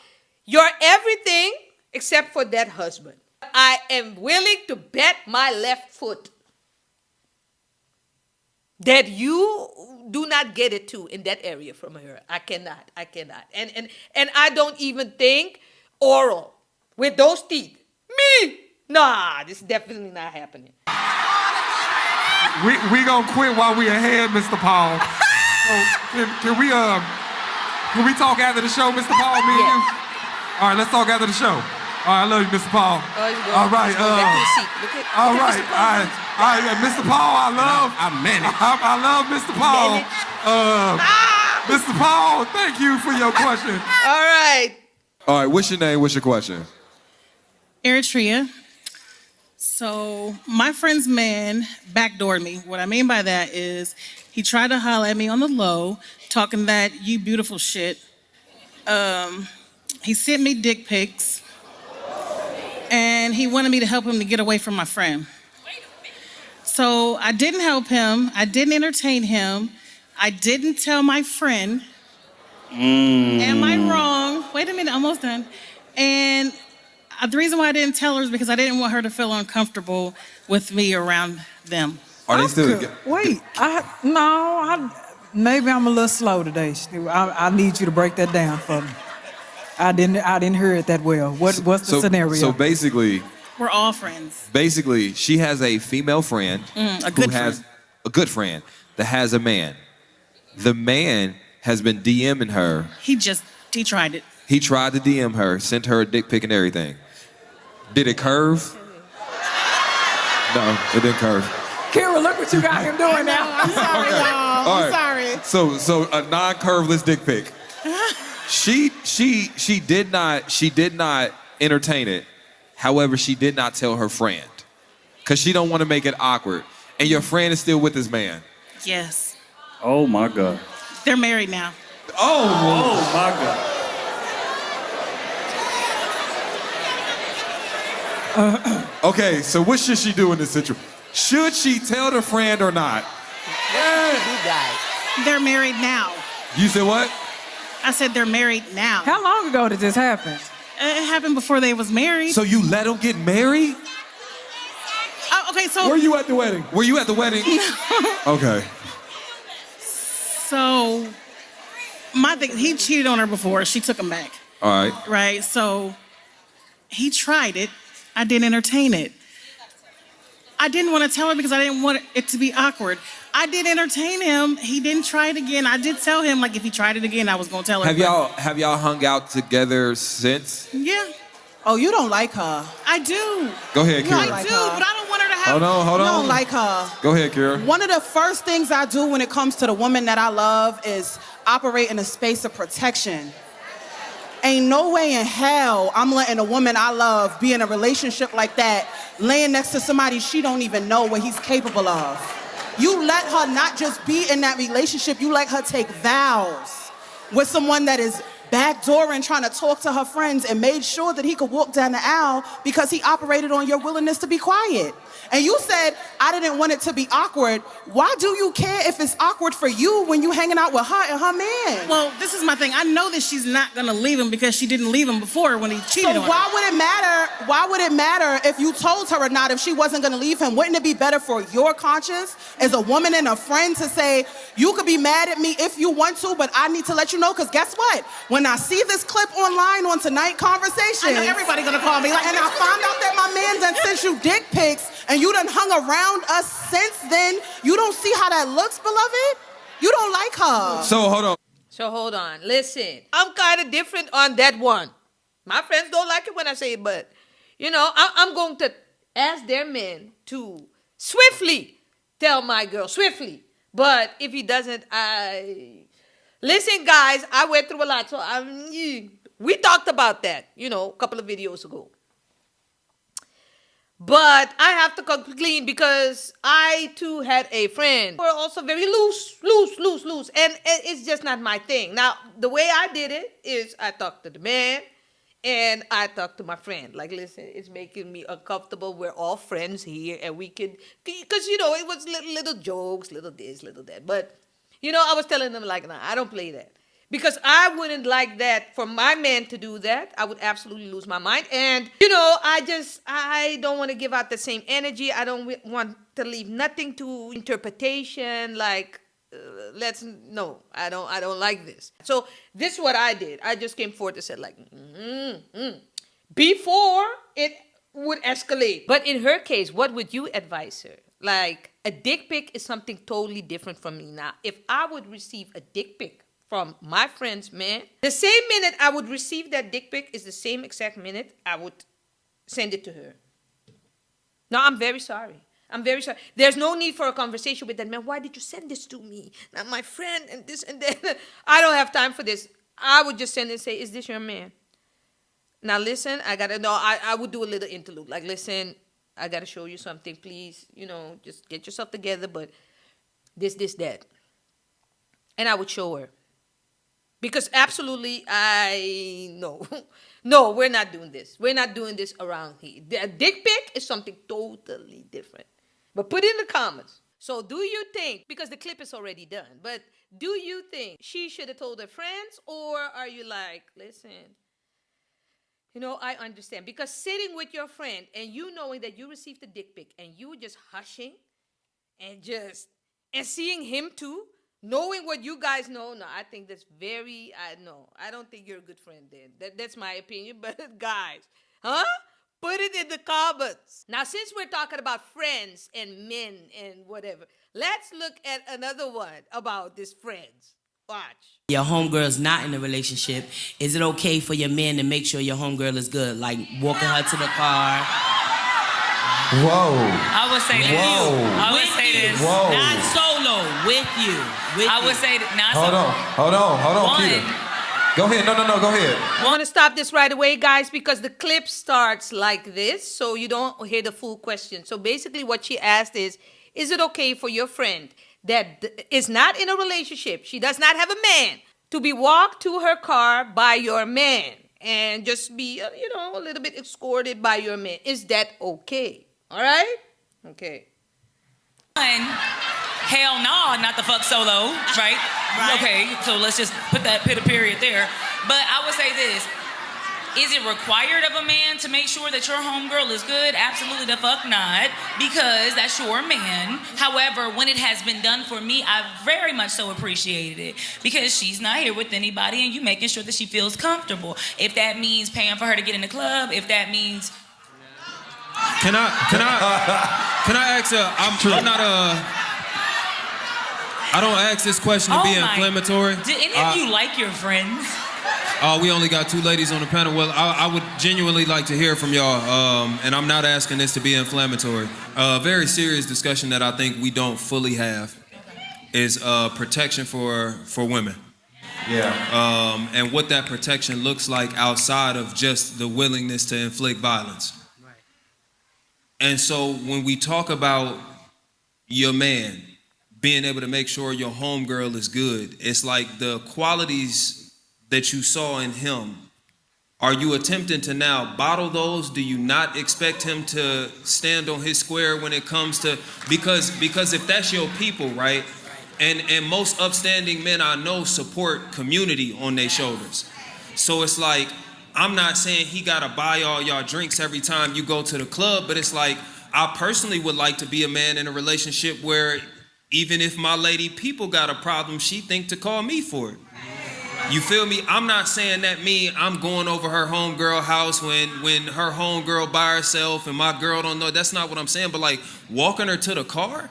You're everything except for that husband. I am willing to bet my left foot that you do not get it too in that area from her. I cannot. And I don't even think oral with those teeth. Me? Nah, this is definitely not happening. We gonna quit while we ahead, Mr. Paul. So can we talk after the show, Mr. Paul? Me and you? All right, let's talk after the show. All right, I love you, Mr. Paul. All right, all right, Mr. Paul, I love Mr. Paul. Mr. Paul, thank you for your question. All right. All right, what's your name? What's your question? Eritrea. So my friend's man backdoored me. What I mean by that is he tried to holler at me on the low, talking that you beautiful shit. He sent me dick pics, and he wanted me to help him to get away from my friend. So I didn't help him. I didn't entertain him. I didn't tell my friend. Am I wrong? Wait a minute, almost done. And the reason why I didn't tell her is because I didn't want her to feel uncomfortable with me around them. Are they still? Wait, maybe I'm a little slow today. I need you to break that down for me. I didn't hear it that well. What's the scenario? So basically, we're all friends. Basically, she has a female friend a good friend. A good friend that has a man. The man has been DMing her. He tried it. He tried to DM her, sent her a dick pic and everything. Did it curve? No, it didn't curve. Kira, look what you got him doing now. I'm sorry, y'all. I'm sorry. So a non-curveless dick pic. She did not entertain it. However, she did not tell her friend because she don't want to make it awkward. And your friend is still with this man. Yes. Oh my God. They're married now. Oh my God. Okay, so what should she do in this situation? Should she tell the friend or not? They're married now. You said what? I said they're married now. How long ago did this happen? It happened before they was married. So you let them get married? Okay, so... Were you at the wedding? Okay. So, my thing, he cheated on her before. She took him back. All right. Right, so he tried it. I didn't entertain it. I didn't want to tell her because I didn't want it to be awkward. I did entertain him. He didn't try it again. I did tell him, like, if he tried it again, I was going to tell her. Have y'all hung out together since? Yeah. Oh, you don't like her. I do. Go ahead, Kira. I do, but I don't want her to have... Hold on. You don't like her. Go ahead, Kira. One of the first things I do when it comes to the woman that I love is operate in a space of protection. Ain't no way in hell I'm letting a woman I love be in a relationship like that, laying next to somebody she don't even know what he's capable of. You let her not just be in that relationship, you let her take vows with someone that is backdooring, trying to talk to her friends and made sure that he could walk down the aisle because he operated on your willingness to be quiet. And you said, I didn't want it to be awkward. Why do you care if it's awkward for you when you hanging out with her and her man? Well, this is my thing. I know that she's not going to leave him because she didn't leave him before when he cheated on her. So why would it matter if you told her or not if she wasn't going to leave him? Wouldn't it be better for your conscience as a woman and a friend to say, you could be mad at me if you want to, but I need to let you know? Because guess what? When I see this clip online on Tonight Conversation, I know everybody going to call me. And I found out that my man done sent you dick pics and you done hung around us since then. You don't see how that looks, beloved? You don't like her. So hold on. Listen, I'm kind of different on that one. My friends don't like it when I say it, but, I'm going to ask their men to swiftly tell my girl, swiftly. But if he doesn't, Listen, guys, I went through a lot. So we talked about that, a couple of videos ago. But I have to come clean because I too had a friend who were also very loose. And it's just not my thing. Now, the way I did it is I talked to the man and I talked to my friend. Like, listen, it's making me uncomfortable. We're all friends here and we could, because, it was little jokes, little this, little that. But, I was telling them, like, nah, I don't play that. Because I wouldn't like that for my man to do that. I would absolutely lose my mind. And, I don't want to give out the same energy. I don't want to leave nothing to interpretation. Like, I don't like this. So this is what I did. I just came forward and said, like, before it would escalate. But in her case, what would you advise her? Like, a dick pic is something totally different from me. Now, if I would receive a dick pic from my friend's man, the same minute I would receive that dick pic is the same exact minute I would send it to her. No, I'm very sorry. I'm very sorry. There's no need for a conversation with that man. Why did you send this to me? Now, my friend and this and that. I don't have time for this. I would just send and say, is this your man? Now, listen, I would do a little interlude. Like, listen, I got to show you something. Please, just get yourself together. But this, that. And I would show her. Because absolutely, no, we're not doing this. We're not doing this around here. A dick pic is something totally different. But put it in the comments. So do you think, because the clip is already done, but do you think she should have told her friends? Or are you like, listen, I understand. Because sitting with your friend and you knowing that you received a dick pic and you just hushing and seeing him too, knowing what you guys know, no, I think that's I don't think you're a good friend then. That's my opinion. But guys, put it in the comments. Now, since we're talking about friends and men and whatever, let's look at another one about these friends. Watch. Your homegirl's not in a relationship. Is it okay for your man to make sure your homegirl is good? Like walking her to the car. Whoa. I would say this. I would say this. Whoa. Not solo, with you. I would say that. Not Hold on, Peter. Go ahead. No, go ahead. I want to stop this right away, guys, because the clip starts like this, so you don't hear the full question. So basically what she asked is it okay for your friend that is not in a relationship, she does not have a man, to be walked to her car by your man and just be, a little bit escorted by your man? Is that okay? All right? Okay. Hell no, not the fuck solo, right? Okay, so let's just put a period there. But I would say this. Is it required of a man to make sure that your homegirl is good? Absolutely the fuck not, because that's your man. However, when it has been done for me, I very much so appreciated it, because she's not here with anybody and you making sure that she feels comfortable. If that means paying for her to get in the club, if that means... Can I ask I'm not I don't ask this question to be inflammatory. Do any of you like your friends? We only got 2 ladies on the panel. Well, I would genuinely like to hear from y'all, and I'm not asking this to be inflammatory. A very serious discussion that I think we don't fully have is protection for women. Yeah. And what that protection looks like outside of just the willingness to inflict violence. And so when we talk about your man being able to make sure your homegirl is good, it's like the qualities that you saw in him, are you attempting to now bottle those? Do you not expect him to stand on his square when it comes to, because if that's your people, right? And most upstanding men I know support community on their shoulders. So it's like, I'm not saying he gotta buy all y'all drinks every time you go to the club, but it's like, I personally would like to be a man in a relationship where even if my lady people got a problem, she think to call me for it. You feel me? I'm not saying that mean I'm going over her homegirl house when her homegirl by herself and my girl don't know. That's not what I'm saying, but like walking her to the car?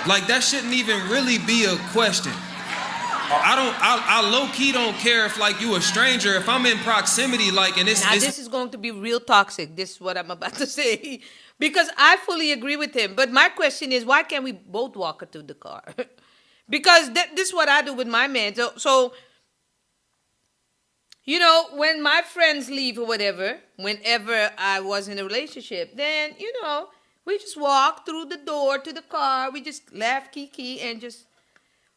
Like that shouldn't even really be a question. I low-key don't care if like you a stranger, if I'm in proximity, like, and it's... Now this is going to be real toxic, this is what I'm about to say, because I fully agree with him, but my question is, why can't we both walk her to the car? Because this is what I do with my man. So, you know, when my friends leave or whatever, whenever I was in a relationship, then, you know, we just walk through the door to the car. We just laugh, kiki, and just,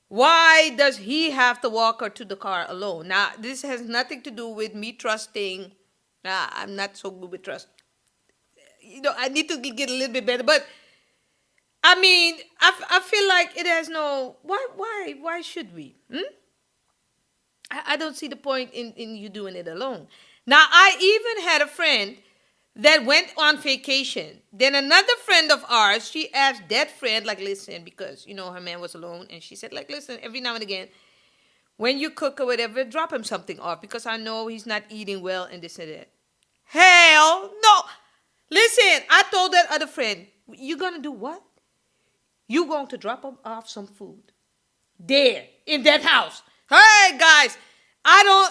why does he have to walk her to the car alone? Now, this has nothing to do with me trusting. I'm not so good with trust. You know, I need to get a little bit better. But, I mean, I feel like it has no, why should we? I don't see the point in you doing it alone. Now, I even had a friend that went on vacation. Then another friend of ours, she asked that friend, like, listen, because, you know, her man was alone. And she said, like, listen, every now and again, when you cook or whatever, drop him something off because I know he's not eating well and this and that. Hell no. Listen, I told that other friend, you're going to do what? You're going to drop him off some food. There, in that house. Hey, guys,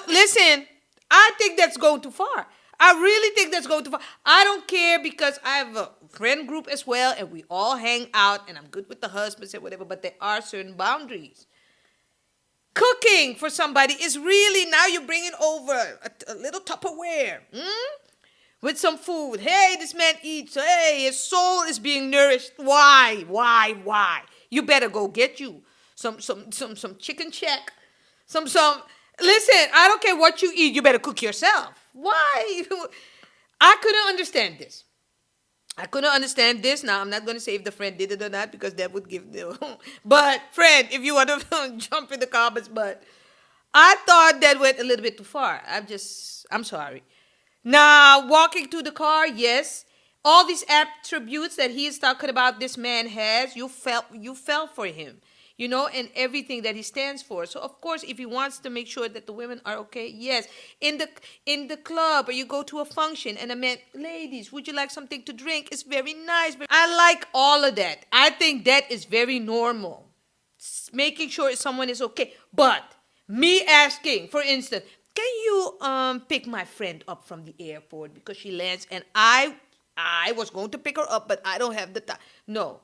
listen, I think that's going too far. I really think that's going too far. I don't care because I have a friend group as well, and we all hang out, and I'm good with the husbands and whatever, but there are certain boundaries. Cooking for somebody is really, now you're bringing over a little Tupperware with some food. Hey, this man eats. Hey, his soul is being nourished. Why? You better go get you some chicken check. Listen, I don't care what you eat. You better cook yourself. Why? I couldn't understand this. Now, I'm not going to say if the friend did it or not because that would give them. But, friend, if you want to jump in the comments, but I thought that went a little bit too far. I'm sorry. Now, walking to the car, yes. All these attributes that he is talking about this man has, you fell for him. You know, and everything that he stands for. So, of course, if he wants to make sure that the women are okay, yes. In the club or you go to a function and a man, ladies, would you like something to drink? It's very nice. I like all of that. I think that is very normal. Making sure someone is okay. But me asking, for instance, can you pick my friend up from the airport because she lands and I was going to pick her up, but I don't have the time. No.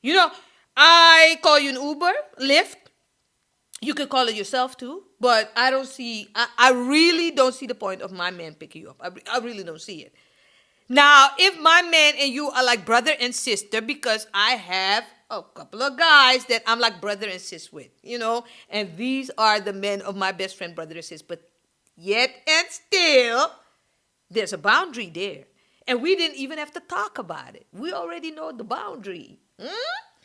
You know, I call you an Uber, Lyft. You could call it yourself too, but I really don't see the point of my man picking you up. I really don't see it. Now, if my man and you are like brother and sister, because I have a couple of guys that I'm like brother and sis with, you know, and these are the men of my best friend, brother and sis, but yet and still, there's a boundary there. And we didn't even have to talk about it. We already know the boundary.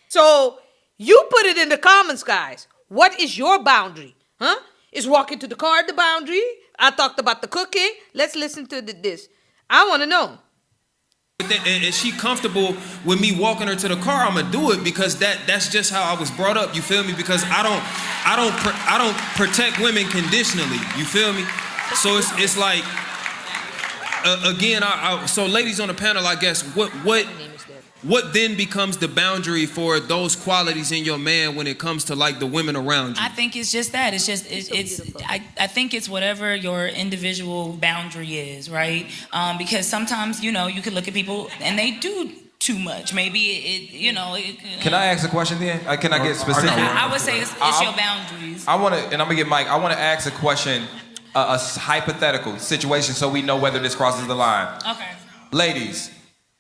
So you put it in the comments, guys. What is your boundary? Is walking to the car the boundary? I talked about the cooking. Let's listen to this. I want to know. And she comfortable with me walking her to the car, I'm gonna do it because that's just how I was brought up. You feel me? Because I don't protect women conditionally. You feel me? So it's like again. So ladies on the panel, I guess what then becomes the boundary for those qualities in your man when it comes to like the women around you? I think it's just that. I think it's whatever your individual boundary is, right? Because sometimes, you know, you can look at people and they do too much. Maybe Can I ask a question then? Can I get specific? I would say it's your boundaries. I want to, and I'm gonna get Mike. I want to ask a question, a hypothetical situation, so we know whether this crosses the line. Okay. Ladies,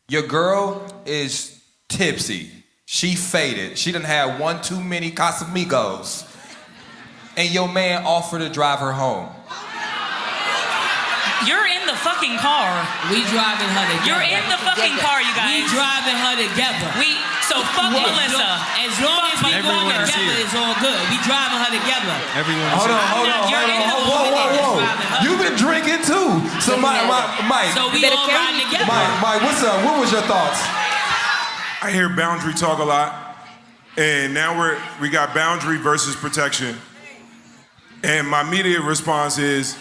your girl is tipsy. She faded. She done had one too many Casamigos. And your man offered to drive her home. You're in the fucking car. We driving her together. You're in the fucking car, you guys. We driving her together. So fuck Melissa. As long as we go together, it's all good. We driving her together. Hold on. Whoa. You've been drinking too. So Mike. So we all riding together. Mike, what's up? What was your thoughts? I hear boundary talk a lot, and now we got boundary versus protection. And my immediate response is,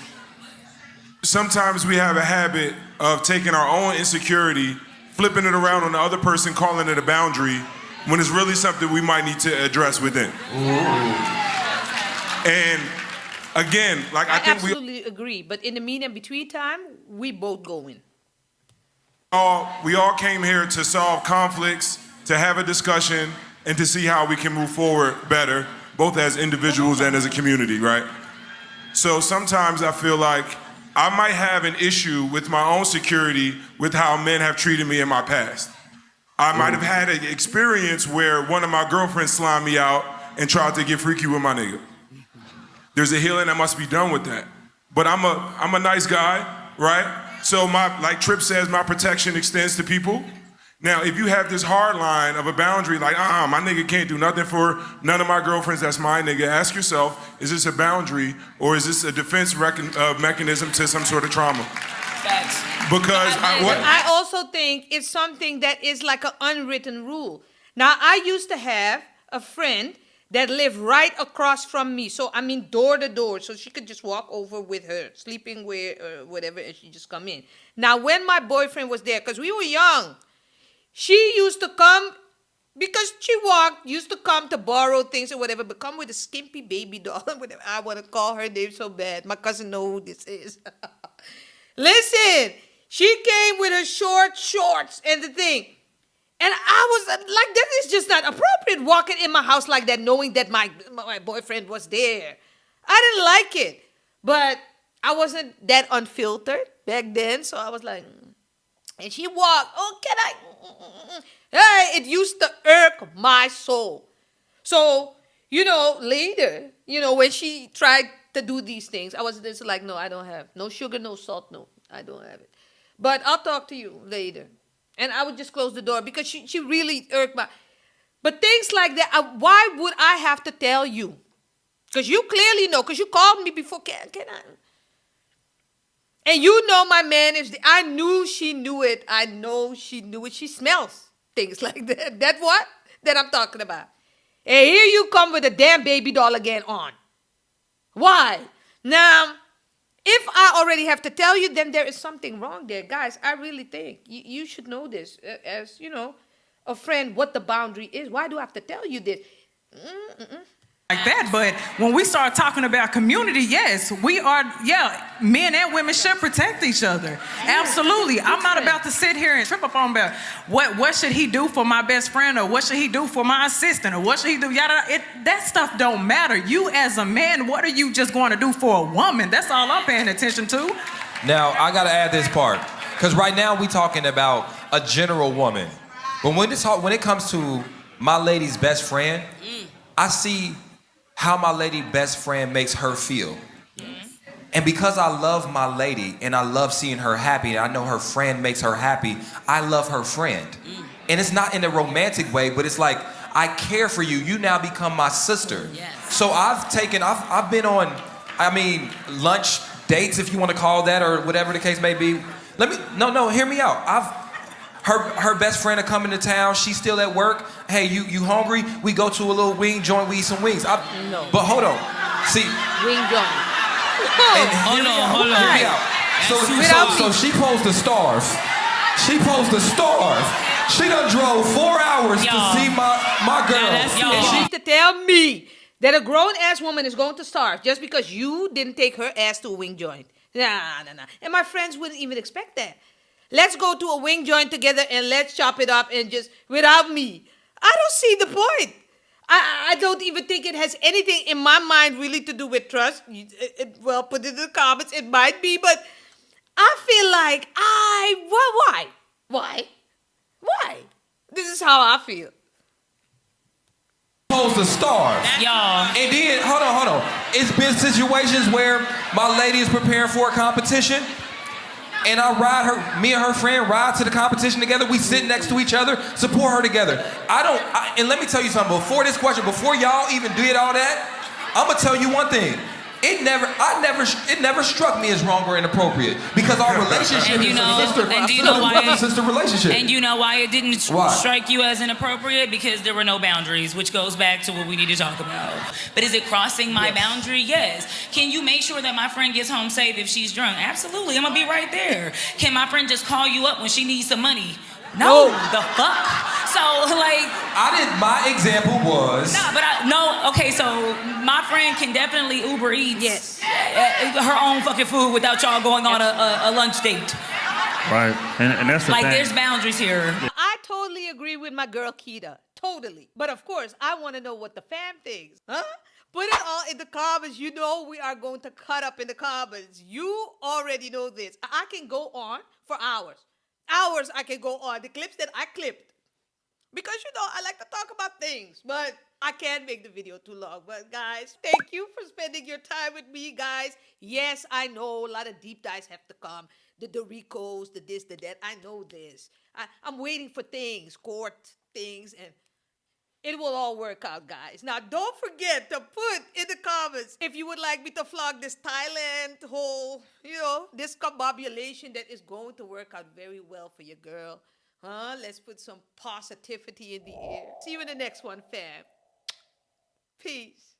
sometimes we have a habit of taking our own insecurity, flipping it around on the other person, calling it a boundary, when it's really something we might need to address within. And again, like I think absolutely agree, but in the meantime, between time, we both going. we all came here to solve conflicts, to have a discussion, and to see how we can move forward better, both as individuals and as a community, right? So sometimes I feel like I might have an issue with my own security with how men have treated me in my past. I might have had an experience where one of my girlfriends slimed me out and tried to get freaky with my nigga. There's a healing that must be done with that. But I'm a nice guy, right? So like Tripp says, my protection extends to people. Now, if you have this hard line of a boundary, like, my nigga can't do nothing for none of my girlfriends, that's my nigga, ask yourself, is this a boundary or is this a defense mechanism to some sort of trauma? Facts. Because I also think it's something that is like an unwritten rule. Now, I used to have a friend that lived right across from me. So, I mean, door to door. So she could just walk over with her sleeping wear or whatever, and she just come in. Now, when my boyfriend was there, because we were young, she used to come, because she used to come to borrow things or whatever, but come with a skimpy baby doll. Whatever. I want to call her name so bad. My cousin knows who this is. Listen, she came with her shorts and the thing. And I was like, that is just not appropriate, walking in my house like that, knowing that my boyfriend was there. I didn't like it. But I wasn't that unfiltered back then, so I was like, and she walked, can I? Hey, it used to irk my soul. So, later, when she tried to do these things, I was just like, no, I don't have. No sugar, no salt, no, I don't have it. But I'll talk to you later. And I would just close the door because she really irked my... But things like that, why would I have to tell you? Because you clearly know, because you called me before, can I? And my man is... I knew she knew it. I know she knew it. She smells things like that. That what? That I'm talking about. And here you come with a damn baby doll again on. Why? Now... If I already have to tell you, then there is something wrong there. Guys, I really think you should know this as, a friend, what the boundary is. Why do I have to tell you this? Like that, but when we start talking about community, yes, we are, men and women should protect each other. Absolutely. I'm not about to sit here and trip up on about what should he do for my best friend, or what should he do for my assistant, or what should he do, that stuff don't matter. You as a man, what are you just going to do for a woman? That's all I'm paying attention to. Now, I got to add this part, because right now we talking about a general woman. But when it comes to my lady's best friend, I see how my lady best friend makes her feel. And because I love my lady and I love seeing her happy, and I know her friend makes her happy, I love her friend. And it's not in a romantic way, but it's like, I care for you. You now become my sister. So I've been on, lunch dates, if you want to call that, or whatever the case may be. Hear me out. Her best friend will come into town. She's still at work. Hey, you hungry? We go to a little wing joint. We eat some wings. No. But hold on. See. Wing joint. Hold on. Hear me out. So she supposed to starve. She supposed to starve. She done drove 4 hours to see my girl. You need to tell me that a grown-ass woman is going to starve just because you didn't take her ass to a wing joint. Nah. And my friends wouldn't even expect that. Let's go to a wing joint together and let's chop it up and just, without me. I don't see the point. I don't even think it has anything in my mind really to do with trust. Well, put it in the comments. It might be, but I feel like why? This is how I feel. Supposed to starve. Y'all. And then, hold on. It's been situations where my lady is preparing for a competition, and me and her friend ride to the competition together. We sit next to each other, support her together. And let me tell you something, before y'all even did all that, I'm gonna tell you one thing. It never struck me as wrong or inappropriate, because our relationship is a sister relationship. And you know why it didn't strike you as inappropriate? Because there were no boundaries, which goes back to what we need to talk about. But is it crossing my boundary? Yes. Can you make sure that my friend gets home safe if she's drunk? Absolutely. I'm gonna be right there. Can my friend just call you up when she needs some money? No, the fuck. So my example was. Okay, so my friend can definitely Uber Eats her own fucking food without y'all going on a lunch date. Right, and that's the thing. There's boundaries here. I totally agree with my girl Keita. Totally. But of course, I want to know what the fam thinks. Huh? Put it all in the comments. You know we are going to cut up in the comments. You already know this. I can go on for hours. Hours I can go on. The clips that I clipped. Because I like to talk about things. But I can't make the video too long. But guys, thank you for spending your time with me, guys. Yes, I know a lot of deep dives have to come. The Doricos, the this, the that. I know this. I'm waiting for things, court things, and it will all work out, guys. Now, don't forget to put in the comments if you would like me to vlog this Thailand whole, discombobulation that is going to work out very well for your girl. Let's put some positivity in the air. See you in the next one, fam. Peace.